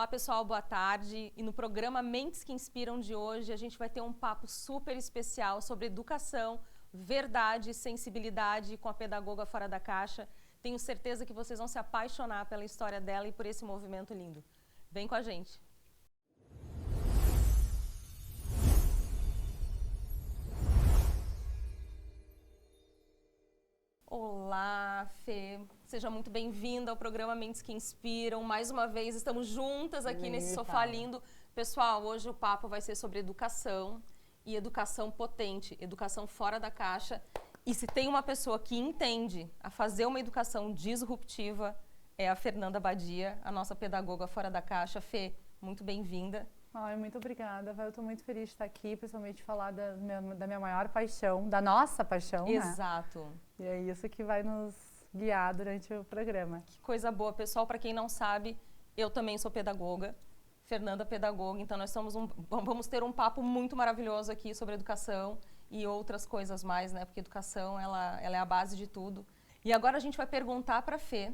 Olá pessoal, boa tarde. E no programa Mentes que Inspiram de hoje a gente vai ter um papo super especial sobre educação, verdade, sensibilidade com a pedagoga fora da caixa. Tenho certeza que vocês vão se apaixonar pela história dela e por esse movimento lindo. Vem com a gente. Olá, Fê. Seja muito bem-vinda ao programa Mentes que Inspiram. Mais uma vez, estamos juntas aqui nesse sofá lindo. Pessoal, hoje o papo vai ser sobre educação e educação potente, educação fora da caixa. E se tem uma pessoa que entende a fazer uma educação disruptiva, é a Fernanda Badia, a nossa pedagoga fora da caixa. Fê, muito bem-vinda. Ai, muito obrigada, eu estou muito feliz de estar aqui, principalmente falar da minha maior paixão, da nossa paixão, Exato. Né? E é isso que vai nos guiar durante o programa. Que coisa boa, pessoal. Para quem não sabe, eu também sou pedagoga, Fernanda pedagoga, então nós vamos ter um papo muito maravilhoso aqui sobre educação e outras coisas mais, né? Porque educação, ela é a base de tudo. E agora a gente vai perguntar para a Fê,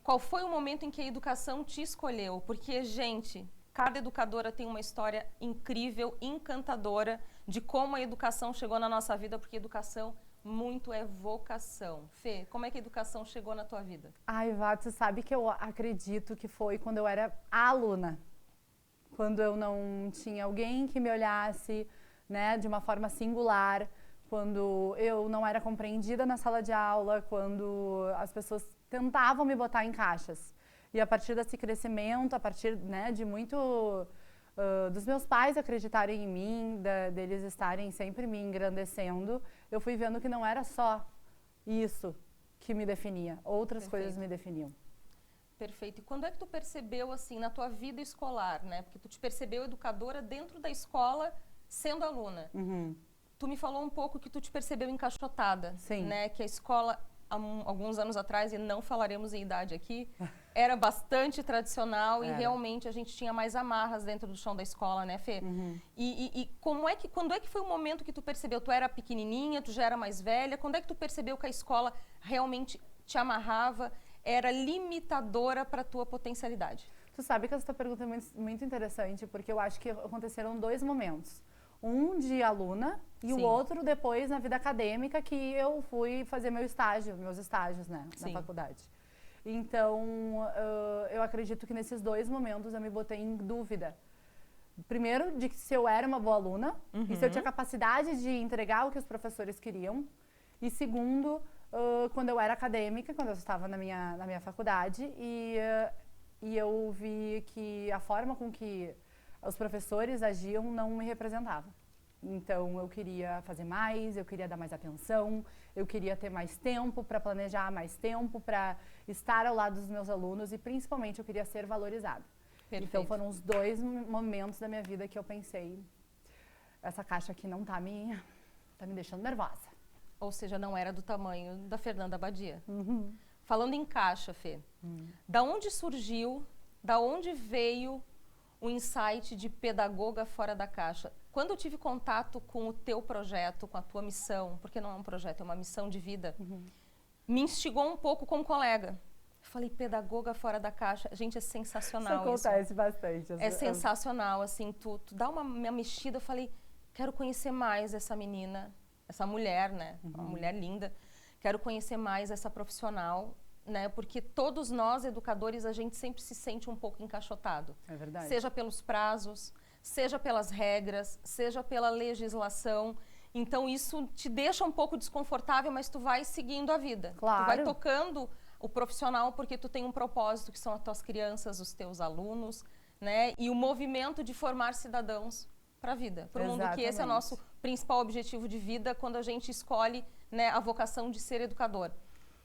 qual foi o momento em que a educação te escolheu? Porque, gente, cada educadora tem uma história incrível, encantadora de como a educação chegou na nossa vida, porque educação muito é vocação. Fê, como é que a educação chegou na tua vida? Ai, Vá, você sabe que eu acredito que foi quando eu era aluna. Quando eu não tinha alguém que me olhasse, né, de uma forma singular, quando eu não era compreendida na sala de aula, quando as pessoas tentavam me botar em caixas. E a partir desse crescimento, a partir, né, de muito dos meus pais acreditarem em mim, deles estarem sempre me engrandecendo, eu fui vendo que não era só isso que me definia, outras coisas me definiam. Perfeito. E quando é que tu percebeu, assim, na tua vida escolar, né? Porque tu te percebeu educadora dentro da escola, sendo aluna. Uhum. Tu me falou um pouco que tu te percebeu encaixotada. Sim. Né? Que a escola, há alguns anos atrás, e não falaremos em idade aqui, era bastante tradicional e realmente a gente tinha mais amarras dentro do chão da escola, né, Fê? Uhum. E quando é que foi o momento que tu percebeu? Tu era pequenininha, tu já era mais velha? Quando é que tu percebeu que a escola realmente te amarrava, era limitadora para a tua potencialidade? Tu sabe que essa pergunta é muito interessante, porque eu acho que aconteceram dois momentos. Um de aluna e o outro depois na vida acadêmica, que eu fui fazer meus estágios, né, na faculdade. Então, eu acredito que nesses dois momentos eu me botei em dúvida. Primeiro, de que se eu era uma boa aluna e se eu tinha capacidade de entregar o que os professores queriam. E segundo, quando eu era acadêmica, quando eu estava na minha faculdade e eu vi que a forma com que os professores agiam não me representava. Então, eu queria fazer mais, eu queria dar mais atenção, eu queria ter mais tempo para planejar, mais tempo para estar ao lado dos meus alunos e, principalmente, eu queria ser valorizada. Perfeito. Então, foram os dois momentos da minha vida que eu pensei, essa caixa aqui não tá me deixando nervosa. Ou seja, não era do tamanho da Fernanda Badia. Falando em caixa, Fê, da onde surgiu, da onde veio o insight de pedagoga fora da caixa? Quando eu tive contato com o teu projeto, com a tua missão, porque não é um projeto, é uma missão de vida, me instigou um pouco como colega. Eu falei, pedagoga fora da caixa. Gente, é sensacional isso. Acontece bastante. É sensacional, assim, tu dá uma mexida, eu falei, quero conhecer mais essa menina, essa mulher, né? Uma mulher linda. Quero conhecer mais essa profissional, né? Porque todos nós, educadores, a gente sempre se sente um pouco encaixotado. É verdade. Seja pelos prazos, seja pelas regras, seja pela legislação. Então, isso te deixa um pouco desconfortável, mas tu vai seguindo a vida. Claro. Tu vai tocando o profissional porque tu tem um propósito, que são as tuas crianças, os teus alunos, né? E o movimento de formar cidadãos para a vida, para o mundo, que esse é o nosso principal objetivo de vida quando a gente escolhe, né, a vocação de ser educador.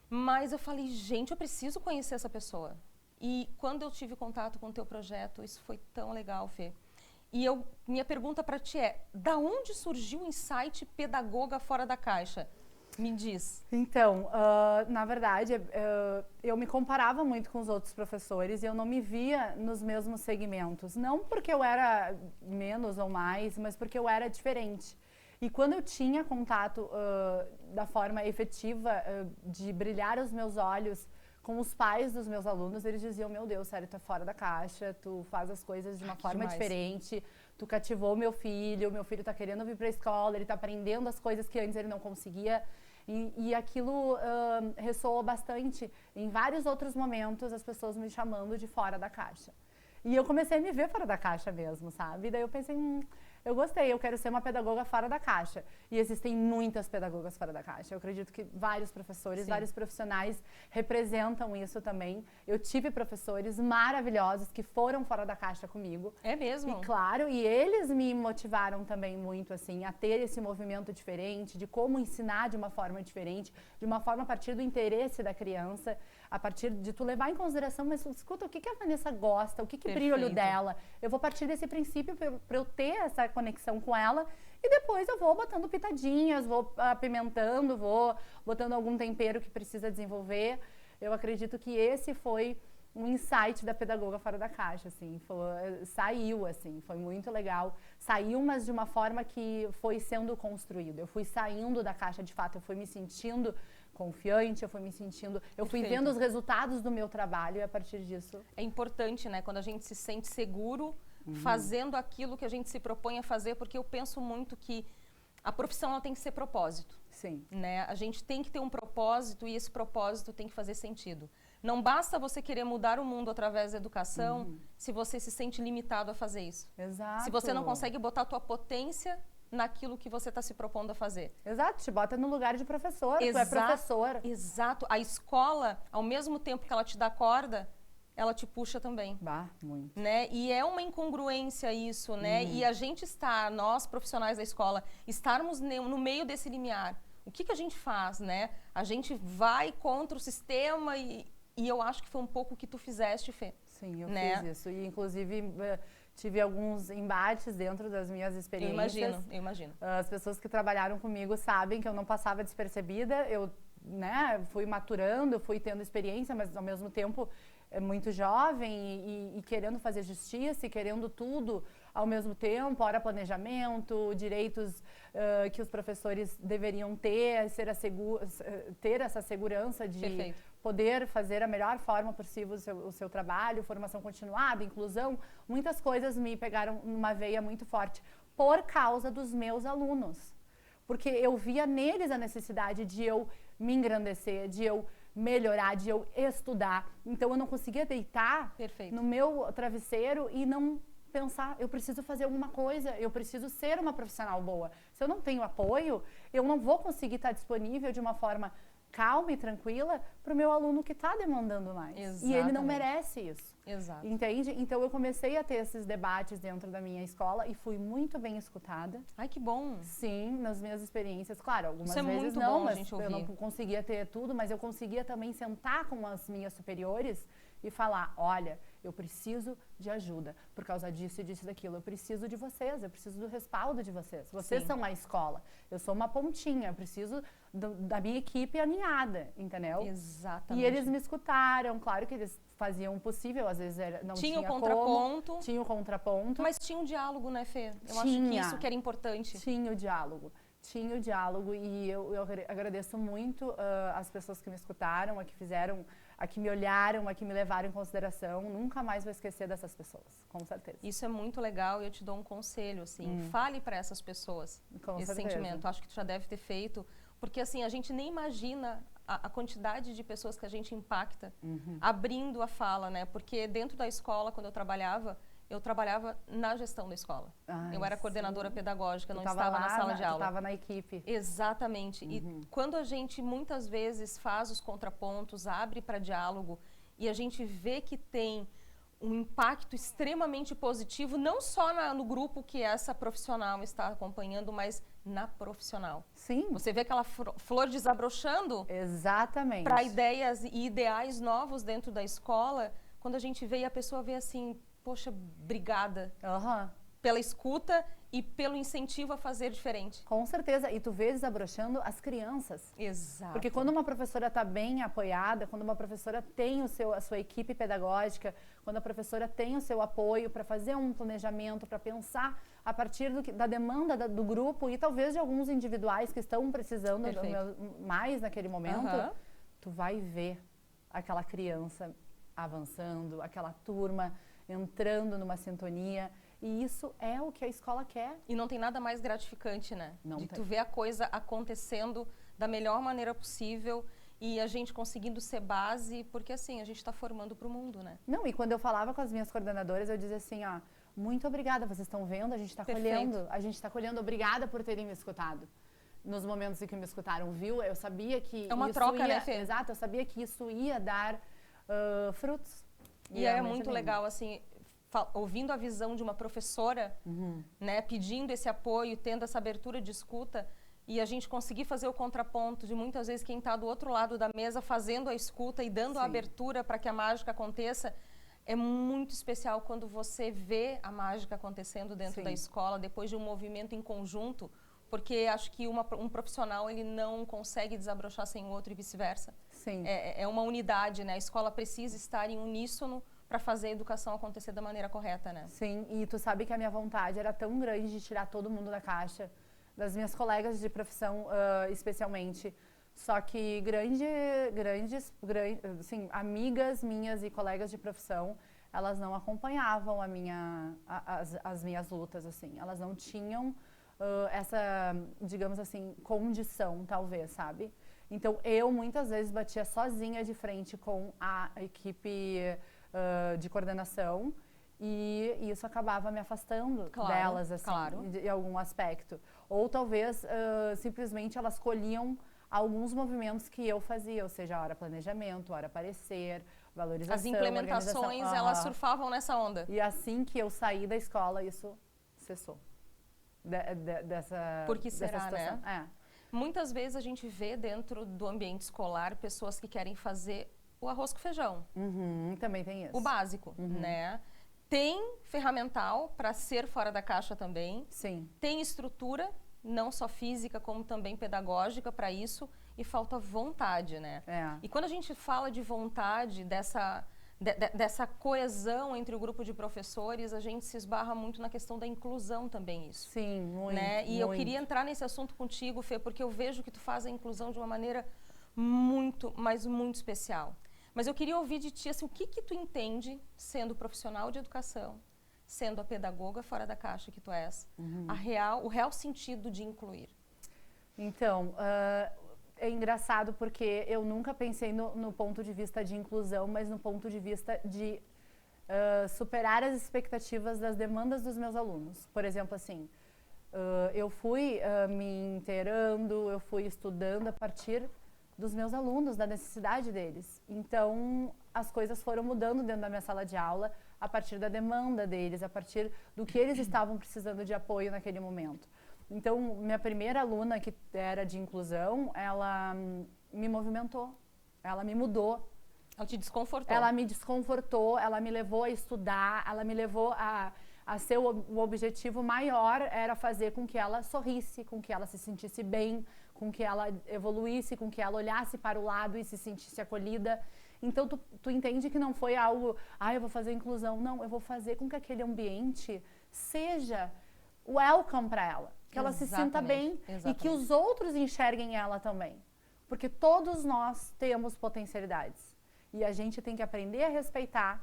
Mas eu falei, gente, eu preciso conhecer essa pessoa. E quando eu tive contato com o teu projeto, isso foi tão legal, Fê. E minha pergunta para ti é, da onde surgiu o insight pedagoga fora da caixa? Me diz. Então, na verdade, eu me comparava muito com os outros professores e eu não me via nos mesmos segmentos. Não porque eu era menos ou mais, mas porque eu era diferente. E quando eu tinha contato da forma efetiva de brilhar os meus olhos com os pais dos meus alunos, eles diziam, meu Deus, sério, tu é fora da caixa, tu faz as coisas de uma forma diferente, tu cativou meu filho tá querendo vir pra escola, ele tá aprendendo as coisas que antes ele não conseguia. E aquilo ressoou bastante. Em vários outros momentos, as pessoas me chamando de fora da caixa. E eu comecei a me ver fora da caixa mesmo, sabe? E daí eu pensei, eu gostei, eu quero ser uma pedagoga fora da caixa. E existem muitas pedagogas fora da caixa. Eu acredito que vários professores, Sim. vários profissionais representam isso também. Eu tive professores maravilhosos que foram fora da caixa comigo. É mesmo? E claro, e eles me motivaram também muito, assim, a ter esse movimento diferente, de como ensinar de uma forma diferente, de uma forma a partir do interesse da criança, a partir de tu levar em consideração, mas escuta, o que a Vanessa gosta, o que brilha o olho dela. Eu vou partir desse princípio para eu ter essa conexão com ela e depois eu vou botando pitadinhas, vou apimentando, vou botando algum tempero que precisa desenvolver. Eu acredito que esse foi um insight da pedagoga fora da caixa, assim, saiu, assim, foi muito legal. Saiu, mas de uma forma que foi sendo construído. Eu fui saindo da caixa, de fato, eu fui me sentindo confiante, eu fui vendo os resultados do meu trabalho e a partir disso... É importante, né, quando a gente se sente seguro fazendo aquilo que a gente se propõe a fazer, porque eu penso muito que a profissão ela tem que ser propósito. Sim. Né? A gente tem que ter um propósito e esse propósito tem que fazer sentido. Não basta você querer mudar o mundo através da educação se você se sente limitado a fazer isso. Exato. Se você não consegue botar a tua potência naquilo que você está se propondo a fazer. Exato, te bota no lugar de professor, tu é professor. Exato. A escola, ao mesmo tempo que ela te dá corda, ela te puxa também. Bah, muito. Né? E é uma incongruência isso, né? E a gente nós profissionais da escola, estarmos no meio desse limiar. O que a gente faz, né? A gente vai contra o sistema e eu acho que foi um pouco o que tu fizeste, Fê. Sim, eu fiz isso. E, inclusive, tive alguns embates dentro das minhas experiências. Eu imagino. As pessoas que trabalharam comigo sabem que eu não passava despercebida. Eu, né, fui maturando, fui tendo experiência, mas, ao mesmo tempo, muito jovem e querendo fazer justiça e querendo tudo ao mesmo tempo, ora planejamento, direitos que os professores deveriam ter, ter essa segurança de poder fazer a melhor forma possível o seu trabalho, formação continuada, inclusão, muitas coisas me pegaram numa veia muito forte por causa dos meus alunos. Porque eu via neles a necessidade de eu me engrandecer, de eu melhorar, de eu estudar. Então eu não conseguia deitar no meu travesseiro e não pensar, eu preciso fazer alguma coisa, eu preciso ser uma profissional boa. Se eu não tenho apoio, eu não vou conseguir estar disponível de uma forma calma e tranquila para o meu aluno que está demandando mais. Exatamente. E ele não merece isso. Exato. Entende? Então eu comecei a ter esses debates dentro da minha escola e fui muito bem escutada. Ai, que bom. Sim, nas minhas experiências. Claro, algumas Isso é vezes muito não, bom, mas gente, eu não conseguia ter tudo, mas eu conseguia também sentar com as minhas superiores e falar, olha, eu preciso de ajuda por causa disso e disso e daquilo. Eu preciso de vocês, eu preciso do respaldo de vocês. Vocês são a escola, eu sou uma pontinha, eu preciso da minha equipe alinhada, entendeu? Exatamente. E eles me escutaram, claro que eles faziam o possível, às vezes não tinha o contraponto. como. Tinha o contraponto. Mas tinha um diálogo, né, Fê? Eu acho que isso que era importante. Tinha o diálogo. Tinha o diálogo e eu agradeço muito as pessoas que me escutaram, a que me olharam, a que me levaram em consideração. Nunca mais vou esquecer dessas pessoas, com certeza. Isso é muito legal e eu te dou um conselho, assim, fale para essas pessoas esse sentimento. Acho que tu já deve ter feito, porque assim, a gente nem imagina a quantidade de pessoas que a gente impacta abrindo a fala, né? Porque dentro da escola, quando eu trabalhava na gestão da escola. Eu era coordenadora pedagógica, não estava na sala de aula. Eu estava na equipe. Exatamente. E quando a gente muitas vezes faz os contrapontos, abre para diálogo e a gente vê que tem um impacto extremamente positivo, não só no grupo que essa profissional está acompanhando, mas na profissional. Sim. Você vê aquela flor desabrochando. Exatamente. Para ideias e ideais novos dentro da escola, quando a gente vê e a pessoa vê assim, poxa, obrigada pela escuta e pelo incentivo a fazer diferente. Com certeza. E tu vê desabrochando as crianças. Exato. Porque quando uma professora está bem apoiada, quando uma professora tem a sua equipe pedagógica, quando a professora tem o seu apoio para fazer um planejamento, para pensar a partir da demanda do grupo e talvez de alguns individuais que estão precisando mais naquele momento, tu vai ver aquela criança avançando, aquela turma entrando numa sintonia. E isso é o que a escola quer. E não tem nada mais gratificante, né? Não de tem. tu ver a coisa acontecendo da melhor maneira possível e a gente conseguindo ser base, porque assim, a gente está formando para o mundo, né? Não, e quando eu falava com as minhas coordenadoras, eu dizia assim, ó, muito obrigada, vocês estão vendo, a gente está colhendo, obrigada por terem me escutado. Nos momentos em que me escutaram, viu? Eu sabia que é uma isso troca, ia, né, Fê? Exato, eu sabia que isso ia dar frutos. E é muito legal, assim, ouvindo a visão de uma professora, né, pedindo esse apoio, tendo essa abertura de escuta, e a gente conseguir fazer o contraponto de muitas vezes quem está do outro lado da mesa fazendo a escuta e dando a abertura para que a mágica aconteça, é muito especial quando você vê a mágica acontecendo dentro da escola, depois de um movimento em conjunto, porque acho que um profissional ele não consegue desabrochar sem o outro e vice-versa. É uma unidade, né? A escola precisa estar em uníssono para fazer a educação acontecer da maneira correta, né? Sim, e tu sabe que a minha vontade era tão grande de tirar todo mundo da caixa, das minhas colegas de profissão especialmente. Só que assim, amigas minhas e colegas de profissão, elas não acompanhavam as minhas lutas, assim. Elas não tinham essa, digamos assim, condição, talvez, sabe? Então, eu muitas vezes batia sozinha de frente com a equipe de coordenação e isso acabava me afastando delas, assim, em algum aspecto. Ou talvez, simplesmente, elas colhiam alguns movimentos que eu fazia, ou seja, a hora planejamento, a hora parecer, valorização, as implementações, elas surfavam nessa onda. E assim que eu saí da escola, isso cessou. Por que será, situação. Né? Muitas vezes a gente vê dentro do ambiente escolar pessoas que querem fazer o arroz com feijão. Também tem isso. O básico, né? Tem ferramental para ser fora da caixa também. Sim. Tem estrutura, não só física, como também pedagógica para isso. E falta vontade, né? E quando a gente fala de vontade, dessa coesão entre o grupo de professores, a gente se esbarra muito na questão da inclusão também, isso. Sim, muito, né? E eu queria entrar nesse assunto contigo, Fê, porque eu vejo que tu faz a inclusão de uma maneira muito, mas muito especial. Mas eu queria ouvir de ti, assim, o que tu entende, sendo profissional de educação, sendo a pedagoga fora da caixa que tu és, o real sentido de incluir? Então, é engraçado porque eu nunca pensei no ponto de vista de inclusão, mas no ponto de vista de superar as expectativas das demandas dos meus alunos. Por exemplo, assim, eu fui me inteirando, eu fui estudando a partir dos meus alunos, da necessidade deles. Então, as coisas foram mudando dentro da minha sala de aula a partir da demanda deles, a partir do que eles estavam precisando de apoio naquele momento. Então, minha primeira aluna, que era de inclusão, ela me movimentou, ela me mudou. Ela te desconfortou? Ela me desconfortou, ela me levou a estudar, ela me levou a ser o objetivo maior era fazer com que ela sorrisse, com que ela se sentisse bem, com que ela evoluísse, com que ela olhasse para o lado e se sentisse acolhida. Então, tu entende que não foi algo, eu vou fazer inclusão. Não, eu vou fazer com que aquele ambiente seja welcome para ela. Que ela se sinta bem e que os outros enxerguem ela também. Porque todos nós temos potencialidades. E a gente tem que aprender a respeitar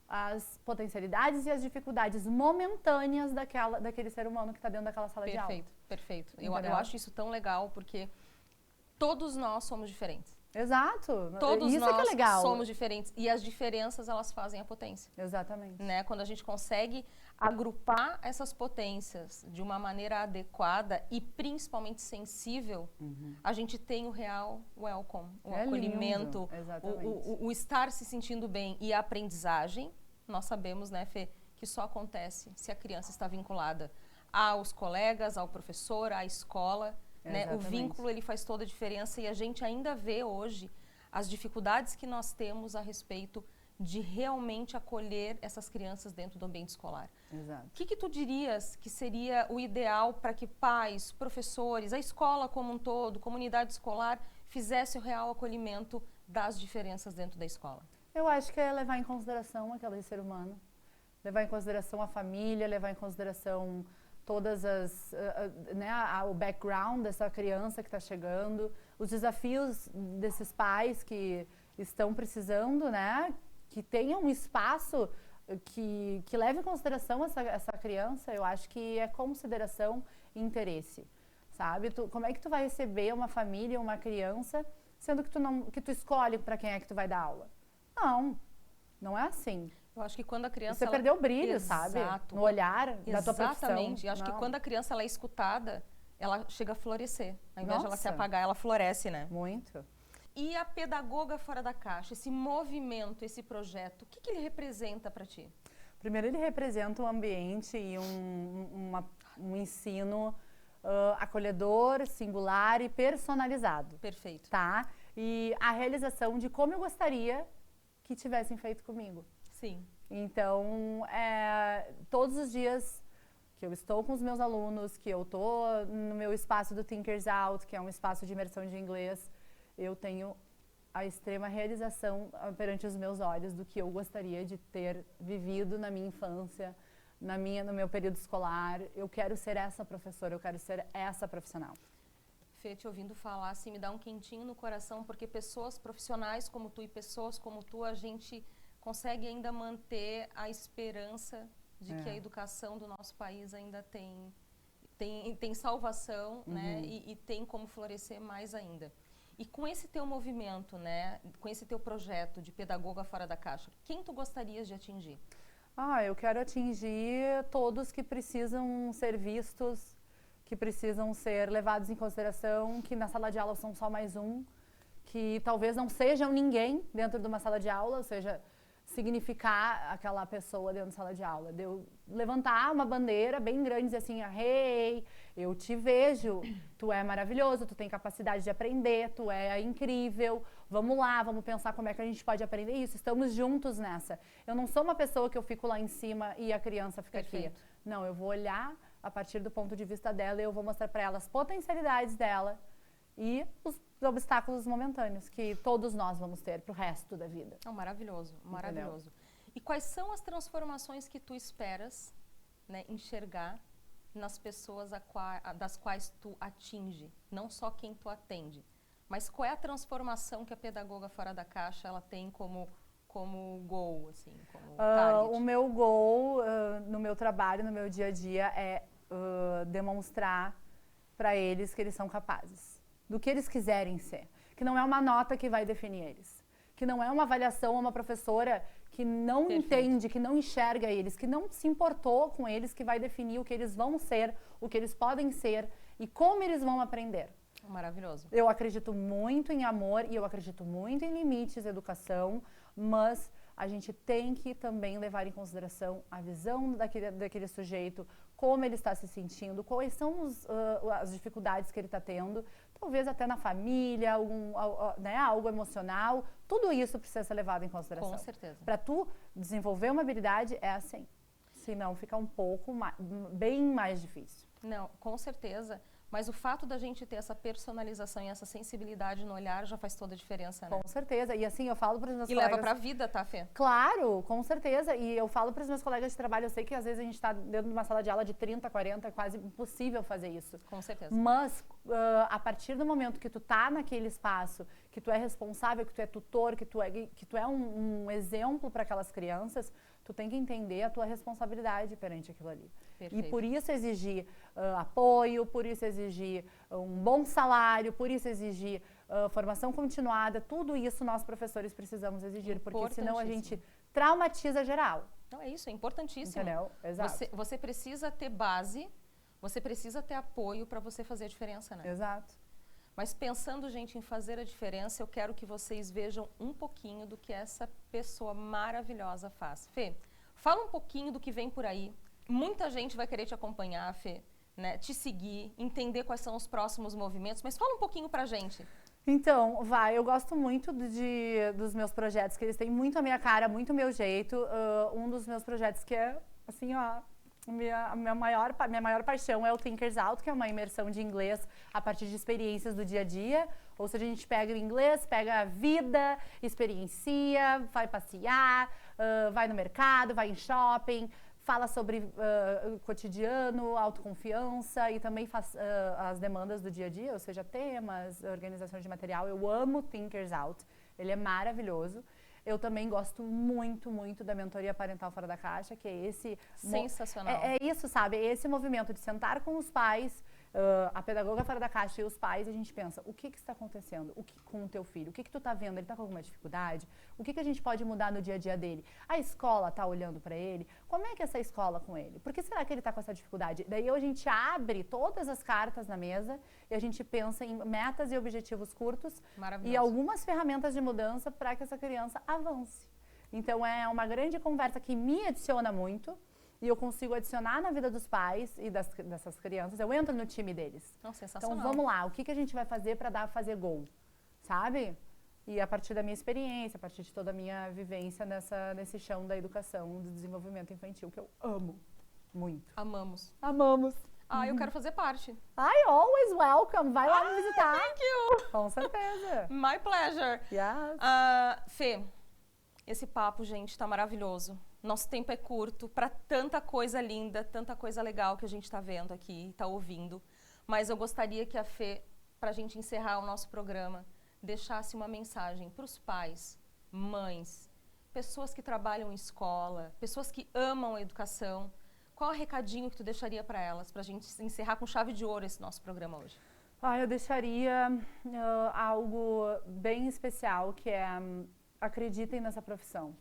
as potencialidades e as dificuldades momentâneas daquele ser humano que está dentro daquela sala de aula. Perfeito. Eu acho isso tão legal porque todos nós somos diferentes. Exato. Todos isso nós que é legal. Somos diferentes e as diferenças elas fazem a potência. Exatamente. Né? Quando a gente consegue agrupar essas potências de uma maneira adequada e principalmente sensível, a gente tem o real welcome, o acolhimento, o estar se sentindo bem e a aprendizagem. Nós sabemos, né, Fê, que só acontece se a criança está vinculada aos colegas, ao professor, à escola. Né? O vínculo ele faz toda a diferença e a gente ainda vê hoje as dificuldades que nós temos a respeito de realmente acolher essas crianças dentro do ambiente escolar. Exato. O que tu dirias que seria o ideal para que pais, professores, a escola como um todo, comunidade escolar, fizesse o real acolhimento das diferenças dentro da escola? Eu acho que é levar em consideração aquele ser humano, levar em consideração a família, levar em consideração todas o background dessa criança que está chegando, os desafios desses pais que estão precisando, né, que tenha um espaço que leve em consideração essa criança. Eu acho que é consideração e interesse, sabe? Como é que tu vai receber uma família, uma criança, sendo que tu escolhe para quem é que tu vai dar aula? Não é assim. Eu acho que quando a criança... Você perdeu o brilho, sabe? No olhar da tua profissão. Exatamente. Eu acho que quando a criança ela é escutada, ela chega a florescer. Ao invés de ela se apagar, ela floresce, né? Muito. E a pedagoga fora da caixa, esse movimento, esse projeto, o que ele representa para ti? Primeiro, ele representa um ambiente e um ensino acolhedor, singular e personalizado. Perfeito. Tá? E a realização de como eu gostaria que tivessem feito comigo. Sim. Então, todos os dias que eu estou com os meus alunos, que eu estou no meu espaço do Thinkers Out, que é um espaço de imersão de inglês, eu tenho a extrema realização perante os meus olhos do que eu gostaria de ter vivido na minha infância, no meu período escolar. Eu quero ser essa professora, eu quero ser essa profissional. Fê, te ouvindo falar, assim, me dá um quentinho no coração, porque pessoas profissionais como tu e pessoas como tu, a gente consegue ainda manter a esperança de que a educação do nosso país ainda tem salvação, né? E tem como florescer mais ainda. E com esse teu movimento, né? Com esse teu projeto de pedagoga fora da caixa, quem tu gostarias de atingir? Eu quero atingir todos que precisam ser vistos, que precisam ser levados em consideração, que na sala de aula são só mais um, que talvez não sejam ninguém dentro de uma sala de aula, ou seja, significar aquela pessoa dentro da sala de aula. De eu levantar uma bandeira bem grande e dizer assim, hey, eu te vejo, tu é maravilhoso, tu tem capacidade de aprender, tu é incrível, vamos lá, vamos pensar como é que a gente pode aprender isso, estamos juntos nessa. Eu não sou uma pessoa que eu fico lá em cima e a criança fica aqui. Não, eu vou olhar a partir do ponto de vista dela e eu vou mostrar para ela as potencialidades dela e os obstáculos momentâneos que todos nós vamos ter pro resto da vida. Maravilhoso, maravilhoso. Entendeu? E quais são as transformações que tu esperas, né, enxergar nas pessoas das quais tu atinge? Não só quem tu atende, mas qual é a transformação que a pedagoga fora da caixa ela tem como goal, assim, como target? O meu goal no meu trabalho, no meu dia a dia é demonstrar para eles que eles são capazes do que eles quiserem ser, que não é uma nota que vai definir eles, que não é uma avaliação ou uma professora que não entende, que não enxerga eles, que não se importou com eles, que vai definir o que eles vão ser, o que eles podem ser e como eles vão aprender. Maravilhoso. Eu acredito muito em amor e eu acredito muito em limites, educação, mas a gente tem que também levar em consideração a visão daquele sujeito, como ele está se sentindo, quais são as dificuldades que ele está tendo, talvez até na família, algo emocional, tudo isso precisa ser levado em consideração. Com certeza. Para tu desenvolver uma habilidade é assim, senão fica bem mais difícil. Não, com certeza. Mas o fato da gente ter essa personalização e essa sensibilidade no olhar já faz toda a diferença, né? Com certeza. E assim, eu falo para os meus colegas... E leva pra vida, tá, Fê? Claro, com certeza. E eu falo para os meus colegas de trabalho, eu sei que às vezes a gente está dentro de uma sala de aula de 30, 40, é quase impossível fazer isso. Com certeza. Mas, a partir do momento que tu tá naquele espaço, que tu é responsável, que tu é tutor, que tu é um exemplo para aquelas crianças, tu tem que entender a tua responsabilidade perante aquilo ali. Perfeito. E por isso exigir apoio, por isso exigir um bom salário, por isso exigir formação continuada, tudo isso nós professores precisamos exigir, porque senão a gente traumatiza geral. Não, é isso, é importantíssimo. Entendeu? Exato. Você precisa ter base, você precisa ter apoio para você fazer a diferença, né? Exato. Mas pensando, gente, em fazer a diferença, eu quero que vocês vejam um pouquinho do que essa pessoa maravilhosa faz. Fê, fala um pouquinho do que vem por aí. Muita gente vai querer te acompanhar, Fê, né? Te seguir, entender quais são os próximos movimentos, mas fala um pouquinho pra gente. Então, eu gosto muito dos meus projetos, que eles têm muito a minha cara, muito o meu jeito. Um dos meus projetos que é, assim, ó, minha maior paixão é o Thinkers Out, que é uma imersão de inglês a partir de experiências do dia a dia. Ou seja, a gente pega o inglês, pega a vida, experiencia, vai passear, vai no mercado, vai em shopping, fala sobre cotidiano, autoconfiança e também faz as demandas do dia a dia, ou seja, temas, organização de material. Eu amo Thinkers Out. Ele é maravilhoso. Eu também gosto muito, muito da mentoria parental fora da caixa, que é esse... Sensacional. É isso, sabe? É esse movimento de sentar com os pais, a pedagoga fora da caixa e os pais, a gente pensa, o que está acontecendo com o teu filho? O que tu está vendo? Ele está com alguma dificuldade? O que a gente pode mudar no dia a dia dele? A escola está olhando para ele? Como é que é essa escola com ele? Por que será que ele está com essa dificuldade? Daí a gente abre todas as cartas na mesa e a gente pensa em metas e objetivos curtos e algumas ferramentas de mudança para que essa criança avance. Então é uma grande conversa que me adiciona muito. E eu consigo adicionar na vida dos pais e dessas crianças. Eu entro no time deles. Não, sensacional. Então, vamos lá. O que a gente vai fazer para fazer gol? Sabe? E a partir da minha experiência, a partir de toda a minha vivência nesse chão da educação, do desenvolvimento infantil, que eu amo muito. Amamos. Amamos. Eu quero fazer parte. Always welcome. Vai lá me visitar. Thank you. Com certeza. My pleasure. Yes. Fê, esse papo, gente, tá maravilhoso. Nosso tempo é curto para tanta coisa linda, tanta coisa legal que a gente está vendo aqui, está ouvindo. Mas eu gostaria que a Fê, para a gente encerrar o nosso programa, deixasse uma mensagem para os pais, mães, pessoas que trabalham em escola, pessoas que amam a educação. Qual o recadinho que tu deixaria para elas, para a gente encerrar com chave de ouro esse nosso programa hoje? Eu deixaria algo bem especial, que é acreditem nessa profissão.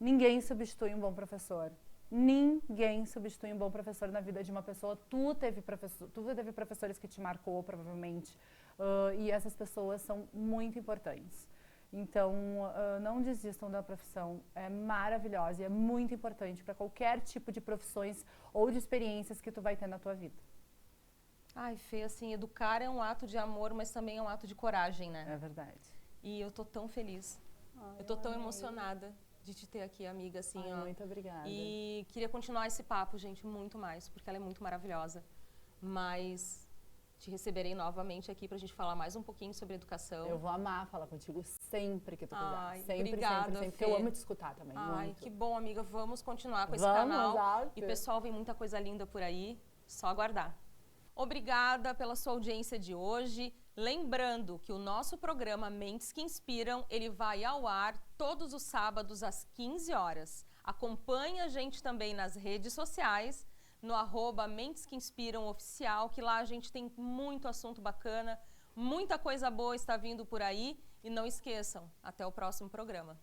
Ninguém substitui um bom professor. Ninguém substitui um bom professor na vida de uma pessoa. Tu teve professores que te marcou, provavelmente. E essas pessoas são muito importantes. Então, não desistam da profissão. É maravilhosa e é muito importante para qualquer tipo de profissões ou de experiências que tu vai ter na tua vida. Ai, Fê, assim, educar é um ato de amor, mas também é um ato de coragem, né? É verdade. E eu tô tão feliz. Eu tô tão emocionada de te ter aqui, amiga, assim, Muito obrigada. E queria continuar esse papo, gente, muito mais, porque ela é muito maravilhosa. Mas te receberei novamente aqui pra gente falar mais um pouquinho sobre educação. Eu vou amar falar contigo sempre que tu quiser. Sempre, obrigada, sempre. Porque eu amo te escutar também, muito. Que bom, amiga. Vamos continuar com esse canal. Exato. E, pessoal, vem muita coisa linda por aí. Só aguardar. Obrigada pela sua audiência de hoje. Lembrando que o nosso programa Mentes que Inspiram, ele vai ao ar todos os sábados às 15 horas. Acompanhe a gente também nas redes sociais, no @Mentes que Inspiram Oficial, que lá a gente tem muito assunto bacana, muita coisa boa está vindo por aí. E não esqueçam, até o próximo programa.